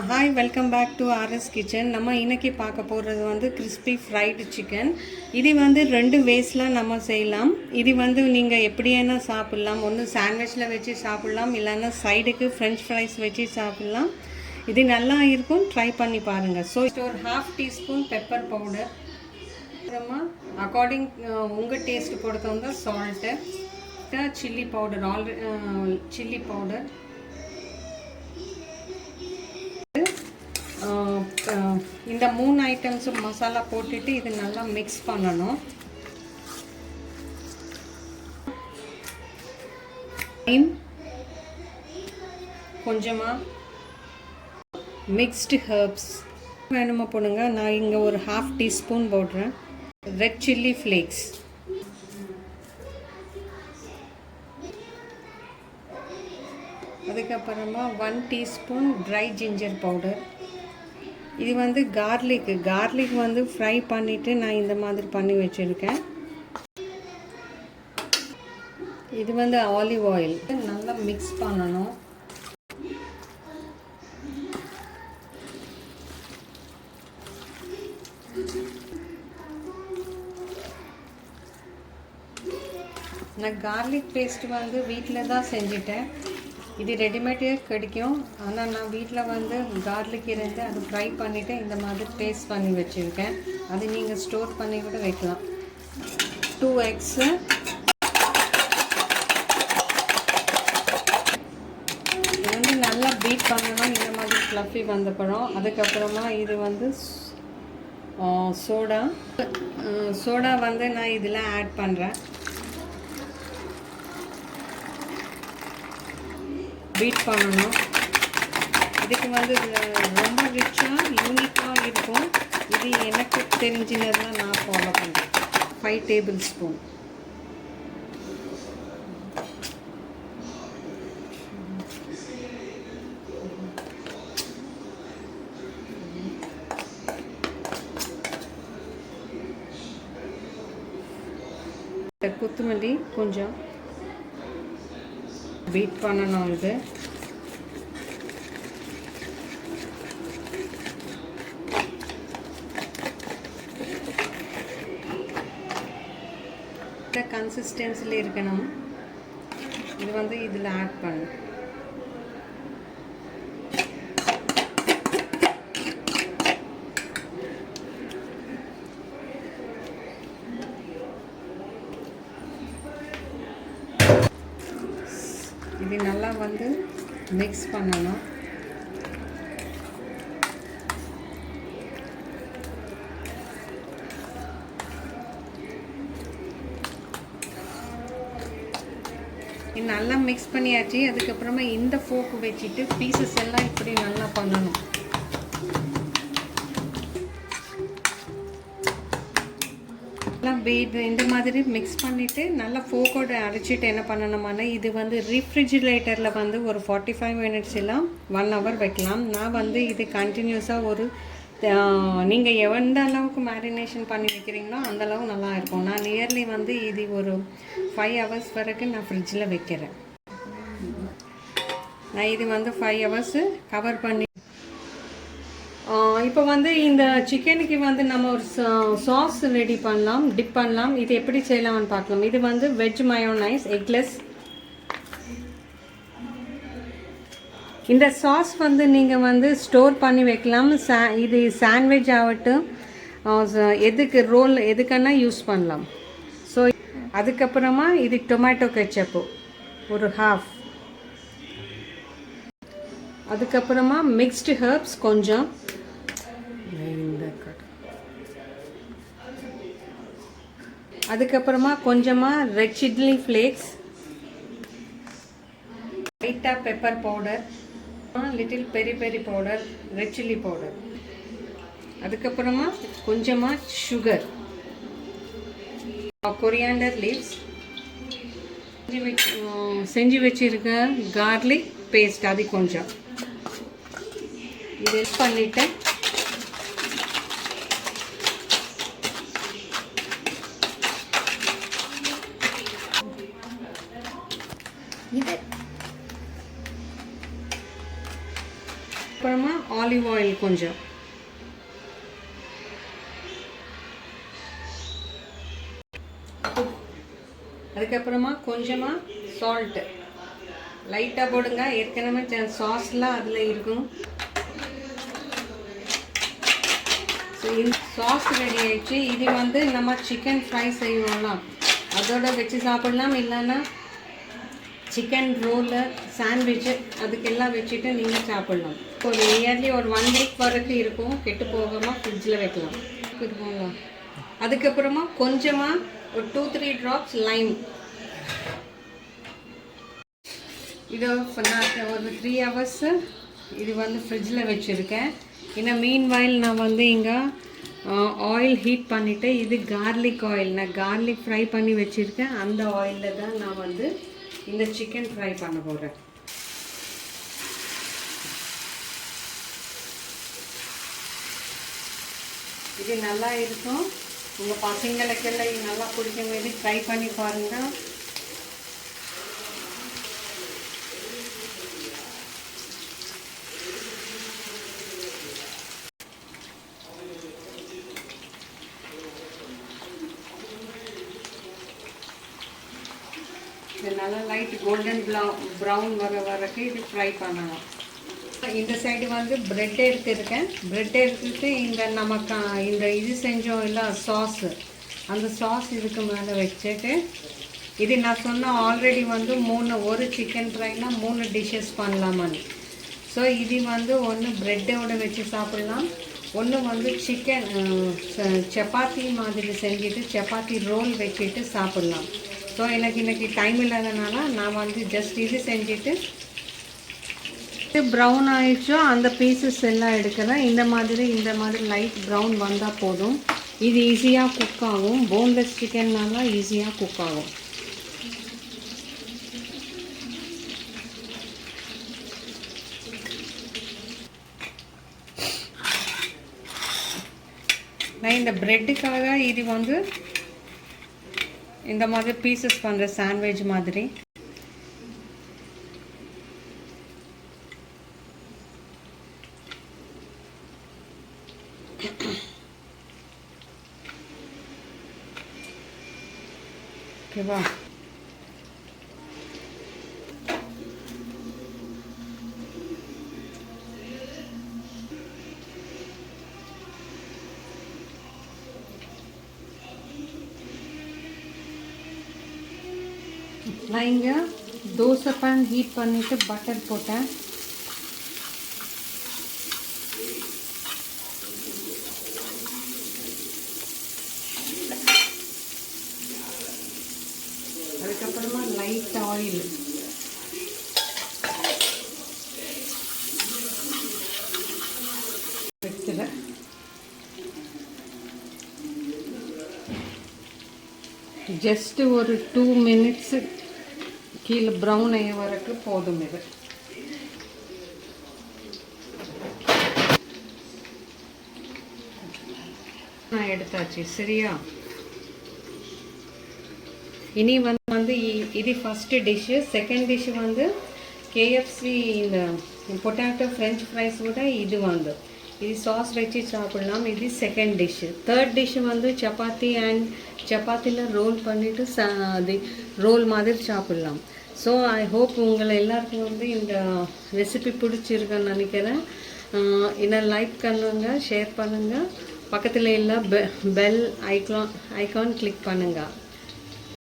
Hi welcome back to RS kitchen. நம்ம இன்றைக்கி பார்க்க போகிறது வந்து கிறிஸ்பி ஃப்ரைடு சிக்கன். இது வந்து 2 வேஸில் நம்ம செய்யலாம். இது வந்து நீங்கள் எப்படியான சாப்பிட்லாம். ஒன்று சாண்ட்விச்சில் வச்சு சாப்பிட்லாம், இல்லைன்னா சைடுக்கு ஃப்ரெஞ்ச் ஃப்ரைஸ் வச்சு சாப்பிட்லாம். இது நல்லா இருக்கும், ட்ரை பண்ணி பாருங்கள். ஸோ ஒரு 1/2 டீஸ்பூன் பெப்பர் பவுடர், அப்புறமா அக்கார்டிங் உங்கள் டேஸ்ட்டு பொறுத்த வந்து salt, chilli powder, chilli powder, இந்த 3 ஐட்டம்ஸும் மசாலா போட்டுட்டு இது நல்லா மிக்ஸ் பண்ணணும். கொஞ்சமாக மிக்ஸ்டு ஹர்ப்ஸ் வேணுமா போடுங்க. நான் இங்கே ஒரு 1/2 டீஸ்பூன் போடுறேன். ரெட் சில்லி ஃப்ளேக்ஸ், அதுக்கப்புறமா 1 டீஸ்பூன் ட்ரை ஜிஞ்சர் பவுடர். இது வந்து கார்லிக் வந்து ஃப்ரை பண்ணிவிட்டு நான் இந்த மாதிரி பண்ணி வச்சுருக்கேன். இது வந்து ஆலிவ் ஆயில். நல்லா மிக்ஸ் பண்ணணும். நான் கார்லிக் பேஸ்ட் வந்து வீட்டில் தான் செஞ்சுட்டேன். இது ரெடிமேடே கிடைக்கும், ஆனால் நான் வீட்டில் வந்து கார்லிக் இருந்து அது ஃப்ரை பண்ணிவிட்டு இந்த மாதிரி பேஸ்ட் பண்ணி வச்சுருக்கேன். அது நீங்கள் ஸ்டோர் பண்ணி கூட வைக்கலாம். 2 எக்ஸு, இது வந்து நல்லா பீட் பண்ணணும். இந்த மாதிரி ஃப்ளஃபி வந்தப்பறம் அதுக்கப்புறமா இது வந்து சோடா வந்து நான் இதில் ஆட் பண்ணுறேன். பீட் பண்ணணும். இதுக்கு வந்து ரொம்ப ரிச்சாக யூனிக்காக இருக்கும். இது எனக்கு தெரிஞ்சினதுலாம் நான் ஃபாலோ பண்ணுறேன். 5 டேபிள் ஸ்பூன். கொத்தமல்லி கொஞ்சம் பீட் பண்ணணும். இது கன்சிஸ்டன்சியில் இருக்கணும். இது வந்து இதில் ஆட் பண்ணு. இது நல்லா வந்து மிக்ஸ் பண்ணணும். இது நல்லா மிக்ஸ் பண்ணியாச்சு. அதுக்கப்புறமா இந்த ஃபோக்கு வச்சுட்டு பீசஸ் எல்லாம் இப்படி நல்லா பண்ணணும். இந்த மாதிரி மிக்ஸ் பண்ணிவிட்டு நல்லா ஃபோக்கோடு அரைச்சிட்டு என்ன பண்ணணுமானா, இது வந்து ரெஃப்ரிஜிரேட்டரில் வந்து ஒரு 45 மினிட்ஸ் எல்லாம் 1 ஹவர் வைக்கலாம். நான் வந்து இது கண்டினியூஸாக ஒரு நீங்கள் எந்த அளவுக்கு மேரினேஷன் பண்ணி வைக்கிறீங்களோ அந்தளவு நல்லா இருக்கும். நான் நியர்லி வந்து இது ஒரு 5 ஹவர்ஸ் வரைக்கும் நான் ஃப்ரிட்ஜில் வைக்கிறேன். நான் இது வந்து 5 ஹவர்ஸு கவர் பண்ணி இப்போ வந்து இந்த சிக்கனுக்கு வந்து நம்ம ஒரு சாஸ் ரெடி பண்ணலாம், டிப் பண்ணலாம். இது எப்படி செய்யலாம்னு பார்க்கலாம். இது வந்து வெஜ் மயோனைஸ் எக்லெஸ். இந்த சாஸ் வந்து நீங்கள் வந்து ஸ்டோர் பண்ணி வைக்கலாம். இது சாண்ட்விச் ஆகட்டும், ரோல் எதுக்குன்னா யூஸ் பண்ணலாம். ஸோ அதுக்கப்புறமா இது டொமேட்டோ கெச்சப்பு ஒரு 1/2. அதுக்கப்புறமா மிக்ஸ்டு ஹர்ப்ஸ் கொஞ்சம், அதுக்கப்புறமா கொஞ்சமாக ரெட் சில்லி ஃப்ளேக்ஸ், லைட்டாக பெப்பர் பவுடர், லிட்டில் பெரி பெரி பவுடர், ரெட் சில்லி பவுடர், அதுக்கப்புறமா கொஞ்சமாக சுகர், கொரியாண்டர் லீவ்ஸ், செஞ்சு வச்சுருக்க கார்லிக் பேஸ்ட் அது கொஞ்சம். இது பண்ணிவிட்டேன். அப்புறமா ஆலிவ் ஆயில் கொஞ்சம், அதுக்கப்புறமா கொஞ்சமாக சால்ட்டு லைட்டாக போடுங்க. ஏற்கனவே சாஸ்லாம் அதில் இருக்கும். ஸோ இந்த சாஸ் ரெடி ஆகிடுச்சு. இது வந்து நம்ம சிக்கன் ஃப்ரை செய்வோம்லாம் அதோட வச்சு சாப்பிடலாம். இல்லைன்னா சிக்கன் ரோலு, சாண்ட்விட்சு அதுக்கெல்லாம் வச்சுட்டு நீங்கள் சாப்பிட்லாம். ஒரு இயர்லி ஒரு 1 வீக் வரைக்கும் இருக்கும். கெட்டு போகாமல் ஃப்ரிட்ஜில் வைக்கலாம் இருக்குங்களா. அதுக்கப்புறமா கொஞ்சமாக ஒரு 2-3 ட்ராப்ஸ் லைம். இது நான் ஒரு 3 ஹவர்ஸ் இது வந்து ஃப்ரிட்ஜில் வச்சுருக்கேன். இன்னும் மீன்வைல் நான் வந்து இங்கே ஆயில் ஹீட் பண்ணிவிட்டு, இது கார்லிக் ஆயில், நான் கார்லிக் ஃப்ரை பண்ணி வச்சுருக்கேன். அந்த ஆயிலில் தான் நான் வந்து இந்த சிக்கன் ஃப்ரை பண்ண போகிறேன். இது நல்லா இருக்கும். உங்கள் பசங்களுக்கெல்லாம் இது நல்லா பிடிக்கும் போது ட்ரை பண்ணி பாருங்கள். இது நல்லா லைட் கோல்டன் ப்ரௌன் வரைக்கும் இது ஃப்ரை பண்ணணும். இந்த சைடு வந்து ப்ரெட் எடுத்துருக்கேன். ப்ரெட் எடுத்துட்டு இந்த நமக்கு இந்த இது செஞ்சோம் இல்லை சாஸு, அந்த சாஸ் இதுக்கு மேலே வச்சுட்டு, இது நான் சொன்ன ஆல்ரெடி வந்து ஒரு சிக்கன் ஃப்ரைனா 3 டிஷ்ஷஸ் பண்ணலாமான்னு. ஸோ இது வந்து ஒன்று ப்ரெட்டோடு வச்சு சாப்பிட்லாம், ஒன்று வந்து சிக்கன் சப்பாத்தி மாதிரி செஞ்சுட்டு சப்பாத்தி ரோல் வச்சுட்டு சாப்பிட்லாம். ஸோ எனக்கு இன்றைக்கி டைம் இல்லாதனால நான் வந்து ஜஸ்ட் இது செஞ்சுட்டு ப்ரௌன் ஆகிடுச்சோ அந்த பீசஸ் எல்லாம் எடுக்கிறேன். இந்த மாதிரி லைட் ப்ரௌன் வந்தால் போதும். இது ஈஸியாக குக் ஆகும். போன்லெஸ் சிக்கன்னால ஈஸியாக குக் ஆகும். நான் இந்த ப்ரெட்டுக்காக இது வந்து இந்த மாதிரி பீசஸ் பண்ணுற சாண்ட்விச் மாதிரி. ஓகேவா? நான் இங்கே தோசை பேன் ஹீட் பண்ணிவிட்டு பட்டர் போட்டேன். அதுக்கப்புறமா லைட் ஆயில், வச்சுறேன். ஜஸ்ட் ஒரு 2 மினிட்ஸ் கீழே ப்ரௌன் ஆகிய வரைக்கும் போதும். இது நான் எடுத்தாச்சு. சரியா? இனி வந்து இது ஃபஸ்ட்டு டிஷ்ஷு. செகண்ட் டிஷ்ஷு வந்து கேஎஃப்சி இந்த பொட்டேட்டோ ஃப்ரெஞ்ச் ஃப்ரைஸோட இது வந்து இது சாஸ் வச்சு சாப்பிடலாம். இது செகண்ட் டிஷ்ஷு. தேர்ட் டிஷ்ஷு வந்து சப்பாத்தி அண்ட் சப்பாத்தியில் ரோல் பண்ணிவிட்டு அது ரோல் மாதிரி சாப்பிட்லாம். ஸோ ஐ ஹோப் உங்களை எல்லாருக்கும் வந்து இந்த ரெசிபி பிடிச்சிருக்குன்னு நினைக்கிறேன். இன்னும் லைக் பண்ணுங்கள், ஷேர் பண்ணுங்கள், பக்கத்தில் எல்லாம் பெல் ஐகான் கிளிக் பண்ணுங்கள்.